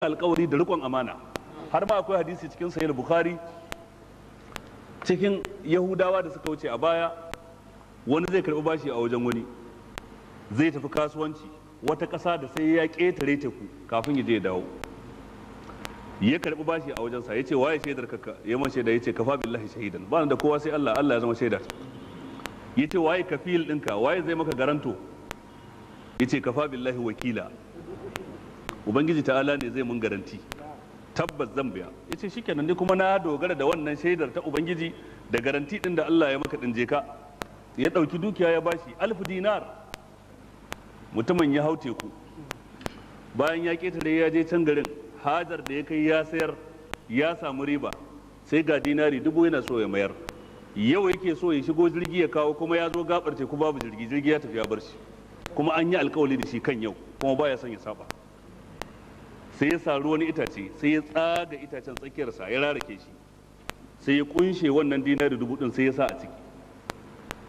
alkawari da rikon amana. Har ma akwai hadisi cikin sahih bukhari cikin yahudawa da suka wuce a baya, wani zai karbi bashi a wajen wani, zai tafi kasuwanci wata ƙasa da sai ya ƙetare teku kafin ya je ya dawo. Ya karbi bashi a wajensa, ya ce waye shaidar ka? Ya man shaida, ya ce kafa billahi shahidan, ba da kowa sai Allah, Allah ya zama shaida. Ya ce waye kafil ɗinka, waye zai maka garanto? Ya ce kafa billahi wakila, ubangiji ta'ala ne zai mun garanti, tabbas zan biya. Ya ce shikenan, ne kuma na dogara da wannan shaidar ta ubangiji da garanti ɗin da Allah ya maka ɗin, je ka. Ya ɗauki dukiya ya bashi 1000 dinar. Mutumin ya hau teku, bayan ya ƙetare ya je can garin, hajar da ya kai ya sayar ya samu riba, sai ga dinari 1000 yana so ya mayar. Yau yake so ya shigo jirgi ya kawo, kuma ya zo gabar teku babu jirgi, jirgi ya tafi ya bar shi, kuma an yi alkawali da shi kan yau, kuma baya son ya saba. Sai ya saru wani itace, sai ya tsaga itacen tsakiyarsa ya rarake shi, sai ya kunshe wannan dinari 1000 din sai ya sa a ciki,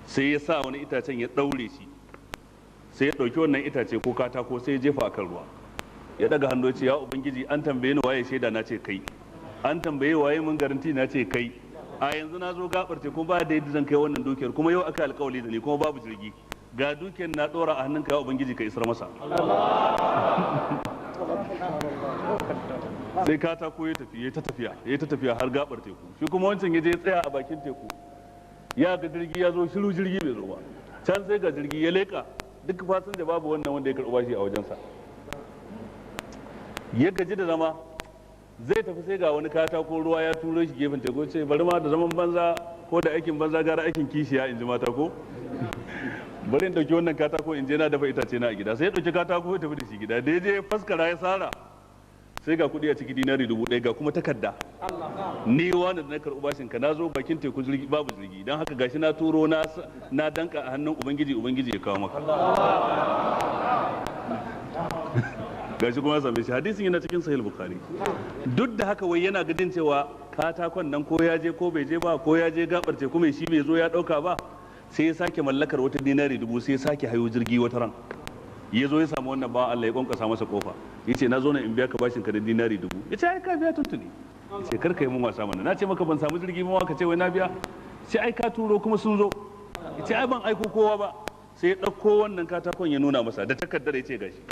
sai ya sa wani itacen ya daure shi, sai ya ɗauki wannan itace ko katako sai ya jefa a kan ruwa. Ya daga hannu ya ce, ya ubangiji, an tambaye ni waye shaida, na ce kai. An tambaye waye mun garanti, na ce kai. A yanzu na zo gabar teku, ba da yadda zan kai wannan dukiyar, kuma yau aka alkawali da ni, kuma babu jirgi, ga dukiyar na ɗora a hannunka, ya ubangiji ka isar masa. Sai katako ya tafi, ya ta tafiya har gabar teku. Shi kuma wancan ya je tsaya a bakin teku, ya ga jirgi ya zo, shiru jirgi bai zo ba. Can sai ga jirgi ya leka, duk fasinja babu wannan wanda ya karɓa bashi a wajensa. Ya gaji da zama, zai tafi sai ga wani katako ruwa ya turo shi gefen teku, ce bari ma da zaman banza ko da aikin banza gara aikin kishiya, in ji mata ko. Bari in ɗauki wannan katako in je na dafa itace na a gida. Sai ya ɗauki katako ya tafi da shi gida, da ya je faskara ya sara, sai ga kuɗi a ciki dinari 1000, ga kuma takarda. Ni wani da na karɓi bashin ka, na zo bakin teku jirgi babu jirgi, don haka gashi na turo na danka a hannun ubangiji, ubangiji ya kawo maka. Gashi kuma ya same shi, hadisin yana cikin sahih bukhari. Duk da haka wai yana gadin cewa katakon nan ko ya je ko bai je ba, ko ya je gabar teku mai shi bai zo ya ɗauka ba, sai ya sake mallakar wata dinari 1000, sai ya sake hayo jirgi wata ran. Ya zo ya samu wannan ba Allah ya kwankwasa masa kofa, ya ce na zo na in biya ka bashin ka da dinari 1000. Ya ce ai ka biya tuntuni. Ya ce kar ka yi mun wasa mana, na ce maka ban samu jirgi ba, ka ce wai na biya. Sai ai ka turo kuma sun zo. Ya ce ai ban aiko kowa ba. Sai ya ɗauko wannan katakon ya nuna masa da takardar, ya ce gashi.